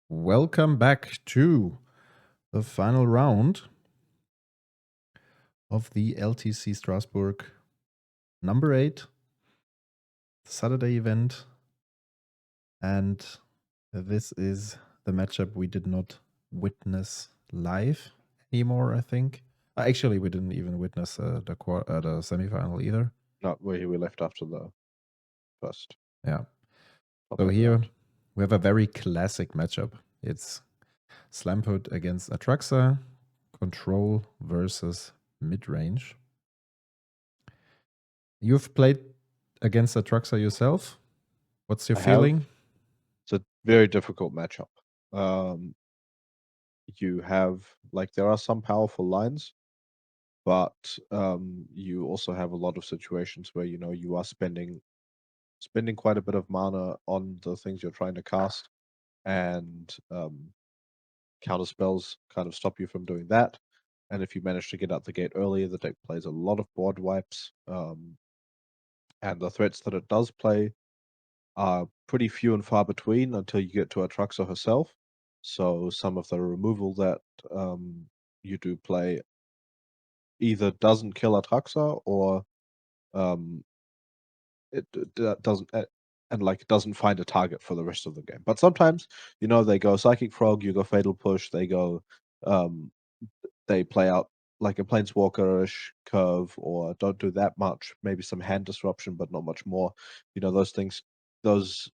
Welcome back to the final round of the LTC Strasbourg number 8 Saturday event. And this is the matchup we did not witness live anymore, I think. Actually, we didn't even witness the semifinal either. Not where we left after the first. Yeah. Top So eight here round. we have a very classic matchup. It's Slimefoot against Atraxa, control versus midrange. You've played against Atraxa yourself. What's your feeling? It's a very difficult matchup. You have there are some powerful lines, but you also have a lot of situations where you are spending quite a bit of mana on the things you're trying to cast, and counter spells kind of stop you from doing that. And if you manage to get out the gate early, the deck plays a lot of board wipes, and the threats that it does play are pretty few and far between until you get to Atraxa herself. So some of the removal that you do play either doesn't kill Atraxa or um, it doesn't and it doesn't find a target for the rest of the game. But sometimes they go Psychic Frog, you go Fatal Push, they go um, they play out like a Planeswalker-ish curve, or don't do that much. Maybe some hand disruption, but not much more. Those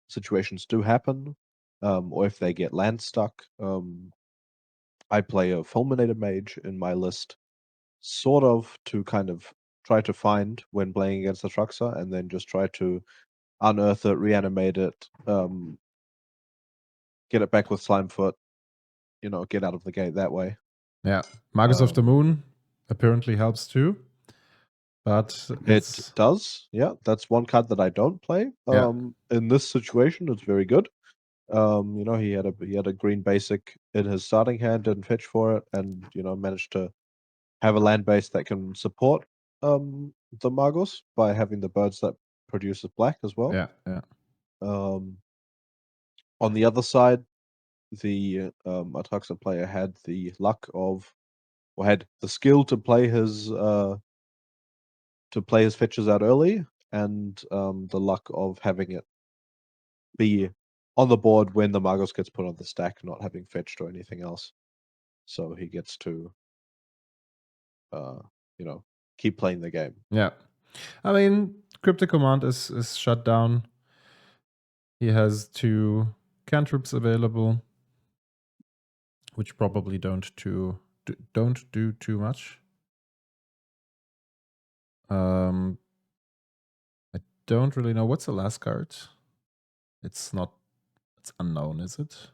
situations do happen, or if they get land stuck. I play a Fulminated Mage in my list, sort of to kind of try to find when playing against Atraxa, and then just try to unearth it, reanimate it, get it back with Slimefoot, get out of the gate that way. Yeah. Magus of the Moon apparently helps too. But it does, yeah. That's one card that I don't play. Yeah. In this situation, it's very good. He had a green basic in his starting hand, didn't fetch for it, and managed to have a land base that can support the Magos by having the birds that produces black as well. Yeah. On the other side, the Atraxa player had the luck of, or had the skill to play his fetches out early, and the luck of having it be on the board when the Magos gets put on the stack, not having fetched or anything else. So he gets to, keep playing the game. Yeah. I mean, Cryptic Command is shut down. He has 2 cantrips available, which probably don't do too much. I don't really know. What's the last card? It's unknown, is it?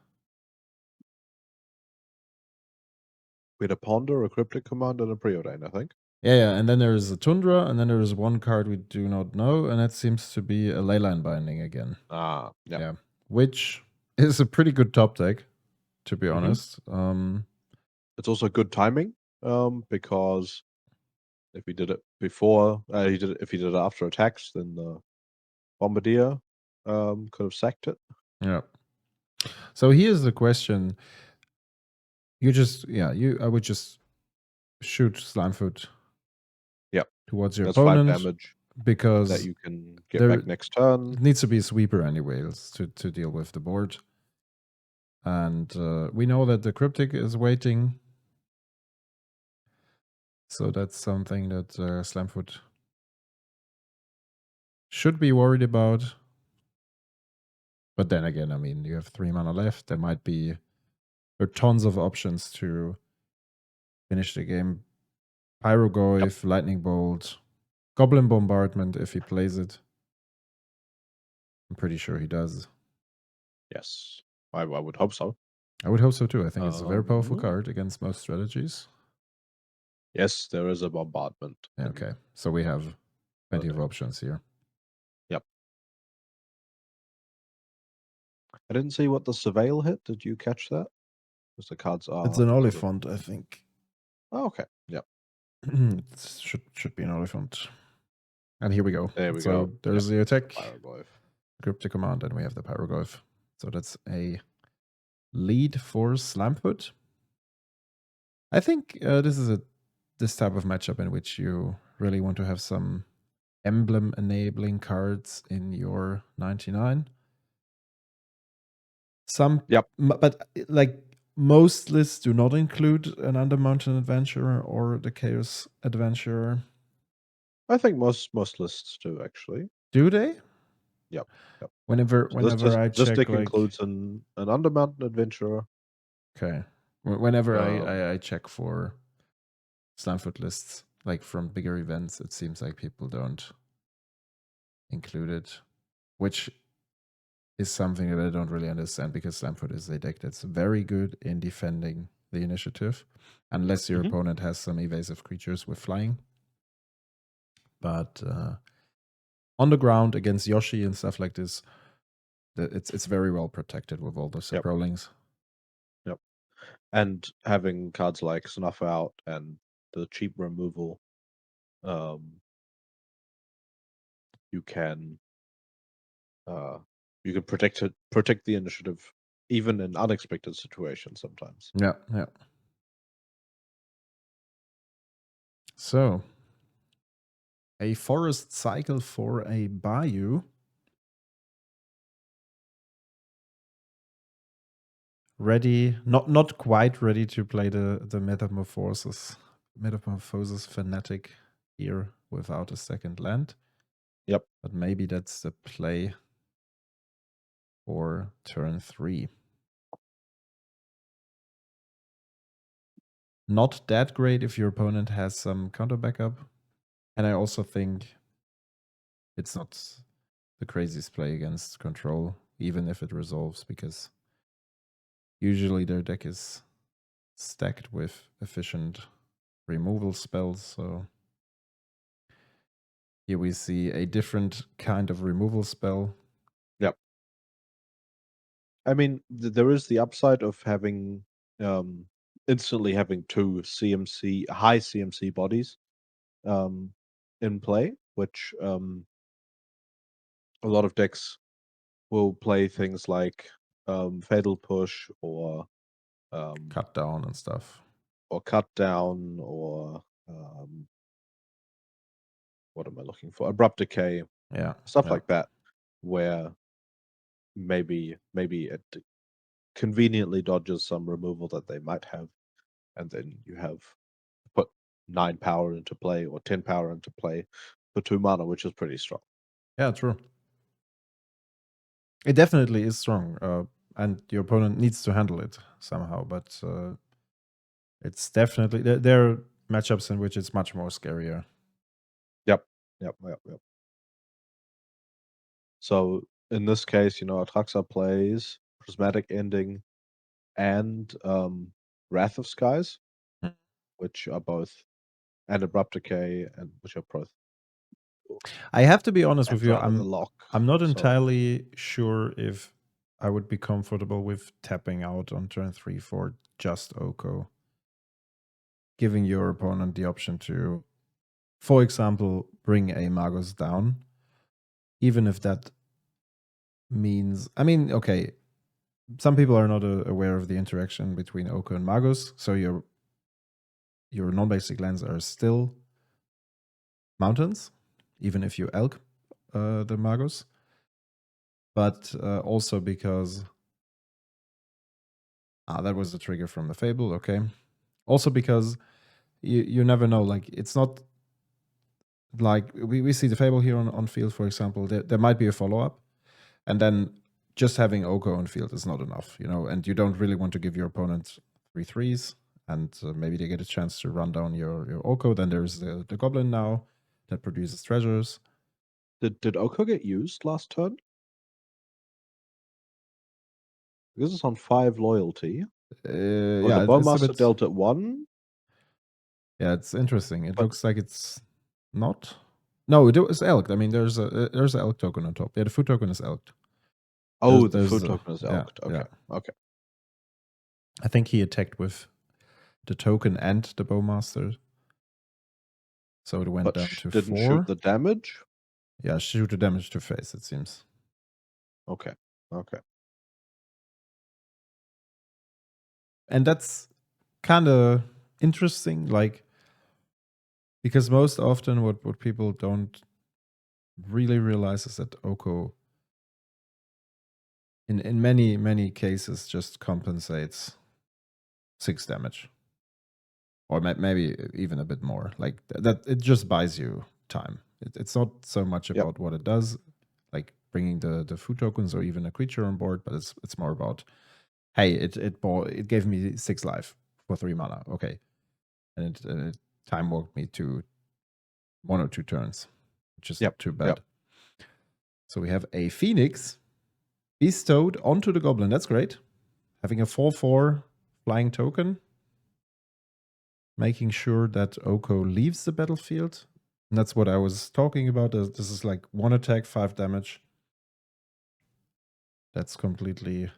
We had a Ponder, a Cryptic Command, and a Preordain, I think. Yeah. And then there is a Tundra, and then there is one card we do not know, and that seems to be a Leyline Binding again. Yeah. Which is a pretty good top deck, to be honest. It's also good timing, because if he did it before, if he did it after attacks, then the Bombardier could have sacked it. Yeah. So here's the question. I would just shoot Slimefoot. Yeah. Towards your That's opponent. 5 damage because that you can get back next turn. It needs to be a sweeper anyways to deal with the board. And we know that the Cryptic is waiting. So that's something that Slimefoot should be worried about. But then again, I mean, you have 3 mana left. There are tons of options to finish the game. Pyrogoyf, Lightning Bolt, Goblin Bombardment if he plays it. I'm pretty sure he does. Yes, I would hope so. I would hope so too. I think it's a very powerful card against most strategies. Yes, there is a bombardment. Okay, so we have plenty of options here. Yep. I didn't see what the Surveil hit. Did you catch that? Because the cards are... It's an Oliphant, I think. Oh, okay. Yep. It should be an Oliphant. And here we go. There we go. There's the attack. Pyrogoyf. Cryptic Command, and we have the Pyrogoyf. So that's a lead for Slimefoot. I think this is this type of matchup in which you really want to have some emblem enabling cards in your 99. Yep. But like most lists do not include an Undermountain Adventurer or the Chaos Adventurer. I think most lists do actually. Do they? Yep. Yep. Whenever I This check, deck like, includes an Undermountain Adventurer. okay, whenever Um, I check for Slimefoot lists, like from bigger events, it seems like people don't include it, which is something that I don't really understand because Slimefoot is a deck that's very good in defending the initiative, unless your Mhm. opponent has some evasive creatures with flying. But on the ground against Yoshi and stuff like this, it's very well protected with all the Yep. Saprolings. Yep. And having cards like Snuff Out and the cheap removal, um, you can protect the initiative even in unexpected situations sometimes. Yeah, yeah. So, a forest cycle for a Bayou. Ready, not quite ready to play the Metamorphosis fanatic here without a second land. Yep. But maybe that's the play for turn 3. Not that great if your opponent has some counter backup. And I also think it's not the craziest play against control, even if it resolves, because usually their deck is stacked with efficient removal spells. So here we see a different kind of removal spell. Yep. I mean, there is the upside of having instantly having two high CMC bodies in play, which a lot of decks will play things like Fatal Push Cut down and stuff. or Cut Down or what am I looking for? Abrupt Decay, Yeah. stuff Yeah. like that, where maybe it conveniently dodges some removal that they might have, and then you have put 9 power into play or 10 power into play for 2 mana, which is pretty strong. Yeah, true. It definitely is strong. And your opponent needs to handle it somehow, but it's definitely there are matchups in which it's much more scarier. Yep. So in this case, Atraxa plays Prismatic Ending and Wrath of Skies, Mm. which are both, and Abrupt Decay, and which are both I have to be honest with you. out of the lock. I'm not So entirely sure if I would be comfortable with tapping out on turn 3 for just Oko, giving your opponent the option to, for example, bring a Magus down, even if that means, I mean, okay, some people are not aware of the interaction between Oko and Magus, so your non-basic lands are still mountains, even if you elk the Magus. But also because that was the trigger from the Fable, okay. Also because you never know, like it's not like we see the Fable here on field, for example. There might be a follow-up, and then just having Oko on field is not enough, and you don't really want to give your opponent 3/3s, and maybe they get a chance to run down your Oko. Then there's the Goblin now that produces treasures. did Oko get used last turn? Because it's on 5 loyalty. Well, the Yeah, it's a Bowmaster bit. dealt at 1, Yeah, it's interesting. It but looks like it's not. No, it was elked. I mean, there's an elk token on top. Yeah, the food token is elked. the There's food token is yeah, elked. yeah. Okay. I think he attacked with the token and the bowmaster, so it went But down to didn't shoot 4. the damage? Yeah, shoot the damage to face. It seems. Okay. And that's kind of interesting, like, because most often what people don't really realize is that Oko in many cases just compensates 6 damage, or maybe even a bit more. Like that, it just buys you time. It's not so much Yep. about what it does, like bringing the food tokens or even a creature on board, but it's more about, hey, it gave me 6 life for 3 mana, okay, and it time walked me to 1 or 2 turns, which is Yep. not too bad. Yep. So we have a Phoenix bestowed onto the Goblin. That's great. Having a 4/4 flying token, making sure that Oko leaves the battlefield. And that's what I was talking about. This is like 1 attack, 5 damage. That's completely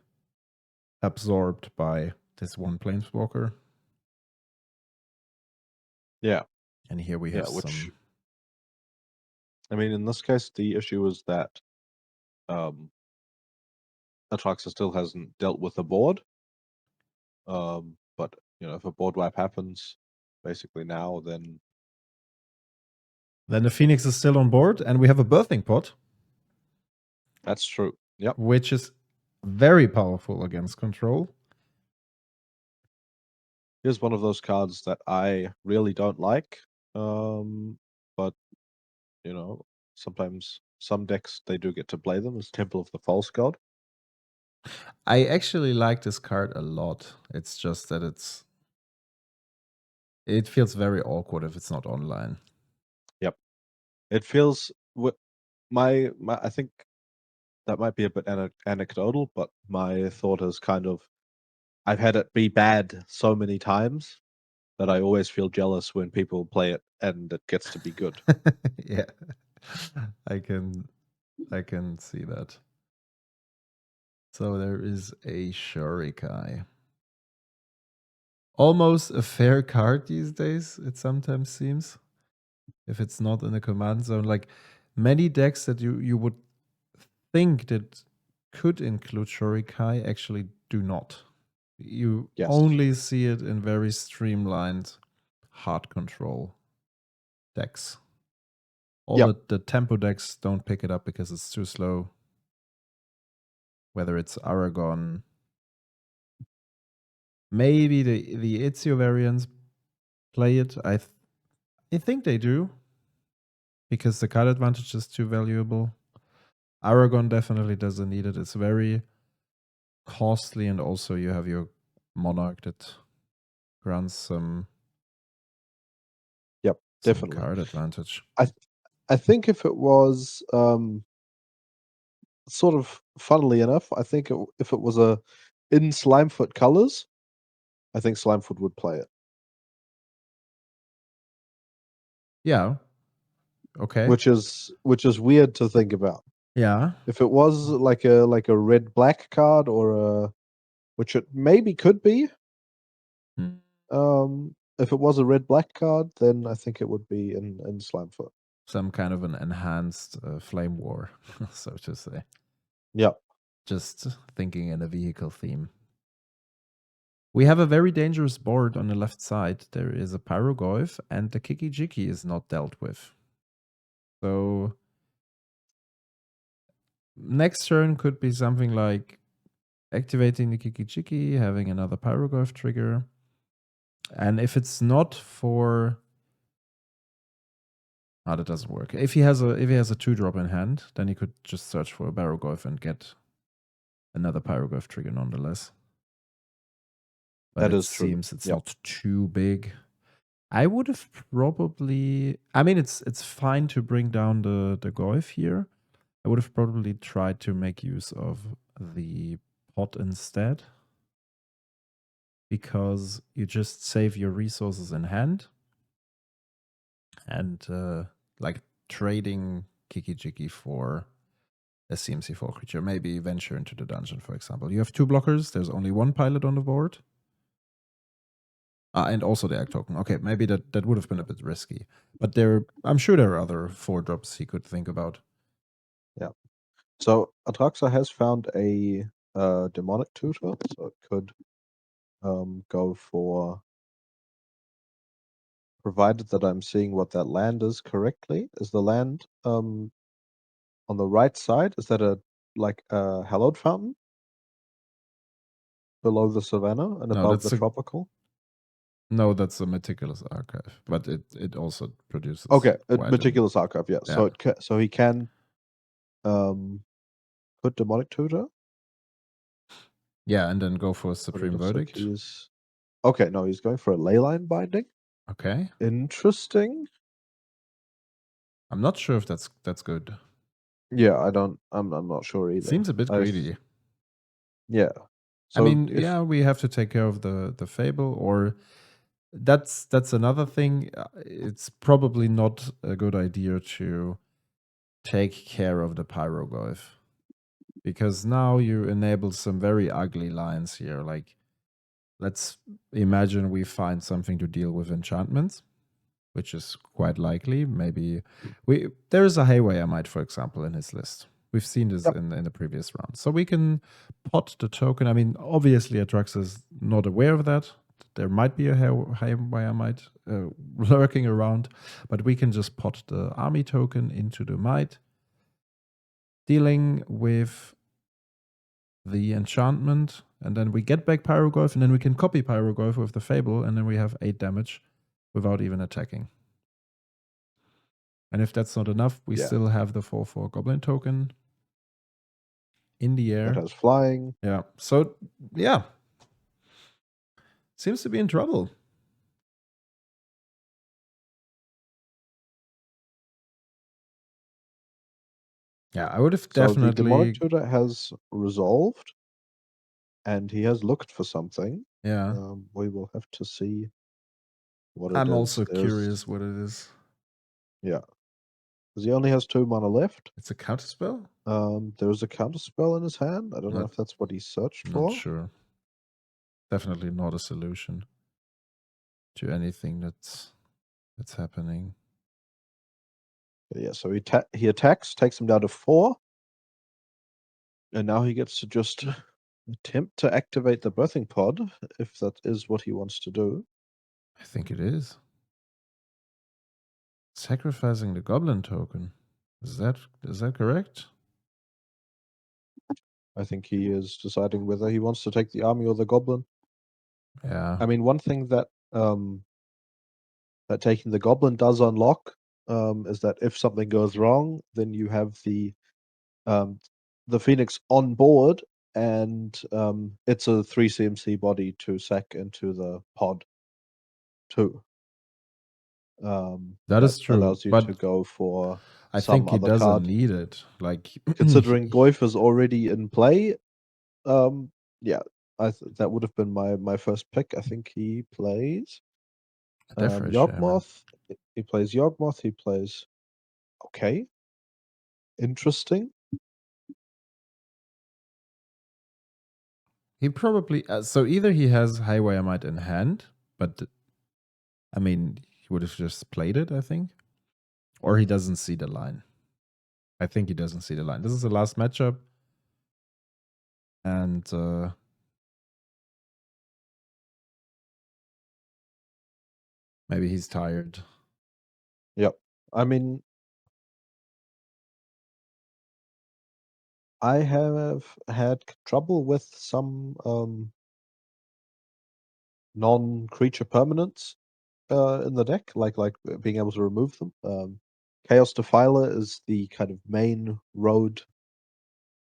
absorbed by this one Planeswalker. Yeah. And here we have some. I mean, in this case, the issue is that Atraxa still hasn't dealt with the board. But if a board wipe happens, basically now, then Then the Phoenix is still on board, and we have a Birthing Pot. that's true. Yep. Which is very powerful against control. Here's one of those cards that I really don't like. But sometimes some decks they do get to play them as Temple of the False God. I actually like this card a lot. It's just that it feels very awkward if it's not online. Yep. It feels my I think that might be a bit anecdotal, but my thought is kind of I've had it be bad so many times that I always feel jealous when people play it and it gets to be good. Yeah. I can see that. So there is a Shurikai. Almost a fair card these days, it sometimes seems. If it's not in the command zone. Like many decks that you would think that could include Shurikai actually do not. You Yes. only see it in very streamlined hard control decks. All the tempo decks don't pick it up because it's too slow. Whether it's Aragon, maybe the Ezio variants play it. I think they do because the card advantage is too valuable. Aragon definitely doesn't need it. It's very costly, and also you have your Monarch that grants some Definitely card advantage. I think if it was sort of funnily enough, I think if it was in Slimefoot colors, I think Slimefoot would play it. Yeah. Okay. Which is weird to think about. Yeah. If it was like a red black card or which it maybe could be. If it was a red black card, then I think it would be in Slimefoot. Some kind of an enhanced flame war, so to say. Yeah. Just thinking in a vehicle theme. We have a very dangerous board on the left side. There is a Pyrogoyf, and the Kiki Jiki is not dealt with. So next turn could be something like activating the Kiki Jiki, having another Pyrogoyf trigger. And if it's not for... Oh, that doesn't work. If he has a 2-drop in hand, then he could just search for a Pyrogoyf and get another Pyrogoyf trigger nonetheless. But it seems it's not too big. I would have probably... I mean, it's fine to bring down the Goyf here. I would have probably tried to make use of the pot instead, because you just save your resources in hand. And like trading Kiki Jiki for a CMC4 creature, maybe venture into the dungeon, for example. You have 2 blockers, there's only 1 pilot on the board. And also the Egg token. Okay, maybe that would have been a bit risky. But I'm sure there are other 4-drops he could think about. Yeah. So Atraxa has found a demonic tutor, so it could go for, provided that I'm seeing what that land is correctly. Is the land on the right side? Is that like a hallowed fountain below the savannah and No, above the that's a tropical? no, that's a meticulous archive, but it also produces Okay, a quite meticulous archive. Yeah. yeah. So he can put demonic tutor. Yeah, and then go for a But it supreme looks like verdict. he's okay. No, he's going for a leyline binding. Okay. Interesting. I'm not sure if that's good. Yeah, I'm not sure either. Seems a bit greedy. Yeah. I So mean, if yeah, we have to take care of the fable, or that's another thing. It's probably not a good idea to take care of the pyroglyph, because now you enable some very ugly lines here. Like, let's imagine we find something to deal with enchantments, which is quite likely. Maybe there is a Haywire Might, for example, in his list. We've seen this Yep. in the previous round. So we can pot the token. I mean, obviously Atraxa is not aware of that. There might be a Haywire Might lurking around, but we can just pot the army token into the Might, dealing with the enchantment, and then we get back Pyroglyph, and then we can copy Pyroglyph with the Fable, and then we have 8 damage without even attacking. And if that's not enough, we Yeah. still have the 4/4 Goblin token in the air. That has flying. Yeah. So, yeah. Seems to be in trouble. Yeah, I would have So the demonic definitely. tutor has resolved, and he has looked for something. Yeah. We will have to see what it I'm is. also curious what it is. Yeah, because he only has 2 mana left. It's a counterspell? There's a counter spell in his hand. I don't know Not, if that's what he searched not for. sure. Definitely not a solution to anything that's happening. Yeah, so he attacks, takes him down to 4, and now he gets to just attempt to activate the birthing pod, if that is what he wants to do. I think it is. Sacrificing the Goblin token. Is that correct? I think he is deciding whether he wants to take the army or the goblin. Yeah. I mean, one thing that that taking the goblin does unlock is that if something goes wrong, then you have the phoenix on board, and it's a 3 CMC body to sack into the pod too. That That is true, allows you to but go for I some think he other doesn't card. need it. Like, Considering Goyf is already in play, yeah, that would have been my first pick. I think he plays Deathray Shaman. Yawgmoth. He plays Yawgmoth. He plays okay, interesting. He probably so either he has Highwire Might in hand, but I mean he would have just played it, I think, or he doesn't see the line. I think he doesn't see the line. This is the last matchup, and maybe he's tired. Yep. I mean, I have had trouble with some non-creature permanents in the deck, like being able to remove them. Chaos Defiler is the kind of main road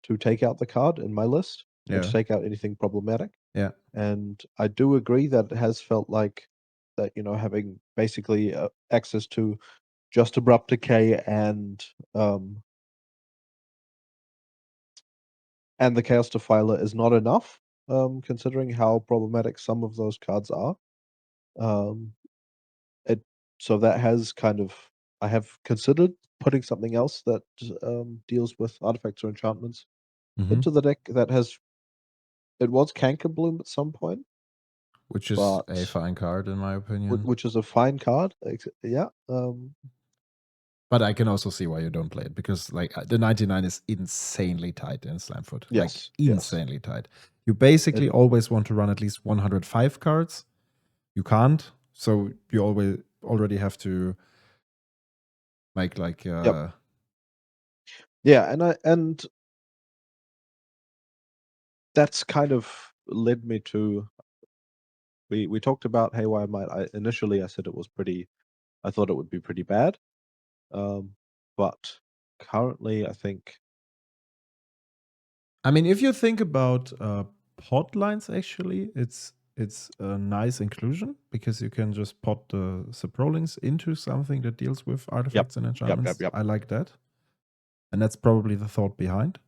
to take out the card in my list, or to Yeah, take out anything problematic. yeah. And I do agree that it has felt like that, having basically access to just Abrupt Decay and the Chaos Defiler is not enough, considering how problematic some of those cards are. Um, it so that has kind of, I have considered putting something else that deals with artifacts or enchantments Mm-hmm. into the deck that has. It was Cankerbloom at some point, Which is a but fine card in my opinion. which is a fine card. Yeah. But I can also see why you don't play it, because like the 99 is insanely tight in Slimefoot. Like Yes. Yes. insanely tight. You basically always want to run at least 105 cards. You can't, so you already have to make like Yeah, and that's kind of led me to we talked about Haywire Might. Initially I said it was I thought it would be pretty bad. But currently I think I mean, if you think about pot lines, actually, it's a nice inclusion because you can just pot the Subrolings into something that deals with artifacts and enchantments. yep. I like that. And that's probably the thought behind.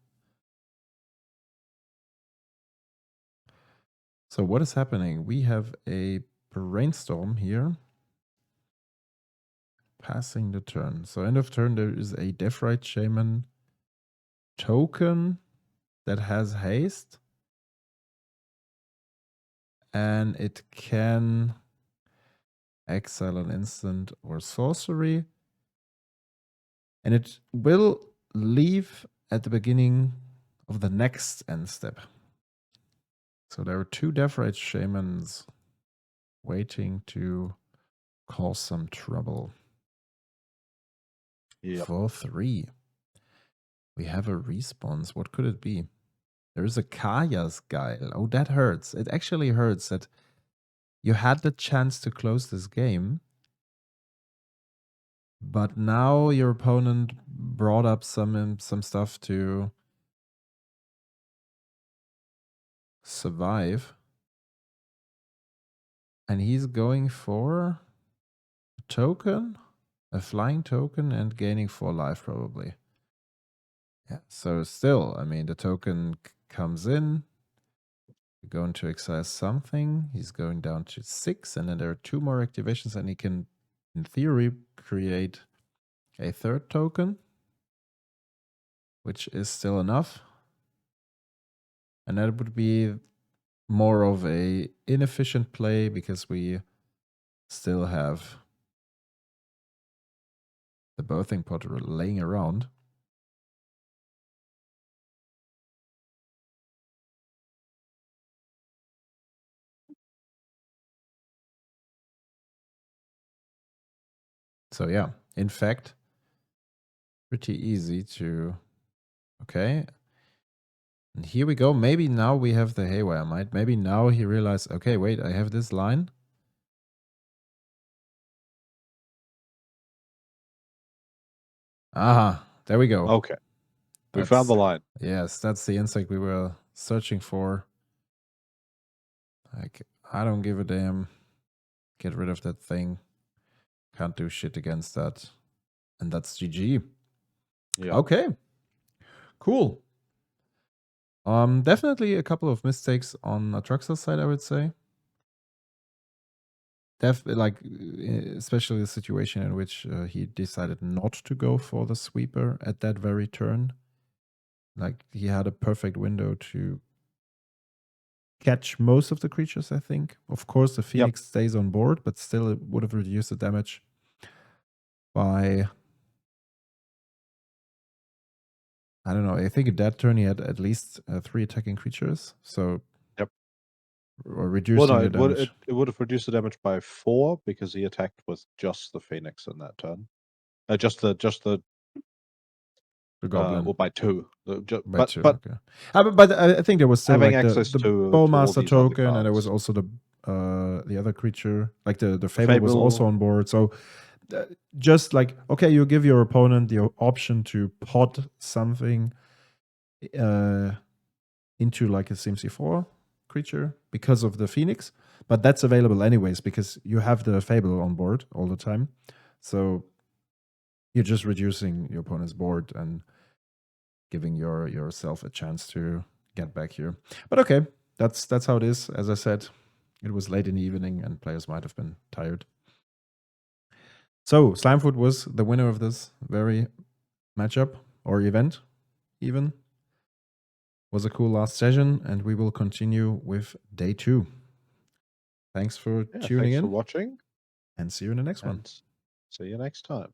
So what is happening? We have a brainstorm here. Passing the turn. So end of turn, there is a Deathrite Shaman token that has haste. And it can exile an instant or sorcery. And it will leave at the beginning of the next end step. So there are 2 Deathrite Shamans waiting to cause some trouble. Yep. For 3. We have a response. What could it be? There is a Kaya's Guile. Oh, that hurts. It actually hurts that you had the chance to close this game, but now your opponent brought up some stuff to survive. And he's going for a token, a flying token, and gaining 4 life probably. Yeah, so still, I mean, the token comes in. You're going to exile something. He's going down to 6, and then there are 2 more activations, and he can, in theory, create a 3rd token, which is still enough. And that would be more of a inefficient play because we still have the Birthing Pot laying around. So yeah, in fact, pretty easy to... Okay. And here we go. Maybe now we have the Haywire Might. Maybe now he realized, okay, wait, I have this line. Aha, there we go. Okay. We found the line. Yes, that's the insect we were searching for. Like, I don't give a damn. Get rid of that thing. Can't do shit against that. And that's GG. Yeah. Okay. Cool. Definitely a couple of mistakes on Atraxa's side, I would say. Especially the situation in which he decided not to go for the sweeper at that very turn. Like, he had a perfect window to catch most of the creatures, I think. Of course, the Phoenix stays on board, but still it would have reduced the damage by... I don't know. I think at that turn he had at least 3 attacking creatures. So... Or reducing the damage. It would have reduced the damage by 4 because he attacked with just the Phoenix in that turn. Just the goblin. or by 2. By 2, okay. But I think there was still having like access the to Bowmaster these other token, and there was cards. also the other creature, like the Fable was also on board. So just like, okay, you give your opponent the option to pot something into like a CMC4 creature because of the Phoenix, but that's available anyways because you have the Fable on board all the time. So you're just reducing your opponent's board and giving yourself a chance to get back here. But okay, that's how it is. As I said, it was late in the evening and players might have been tired. So Slimefoot was the winner of this very matchup or event even. Was a cool last session, and we will continue with day 2. Thanks for tuning in. Thanks for watching. And see you in the next one. See you next time.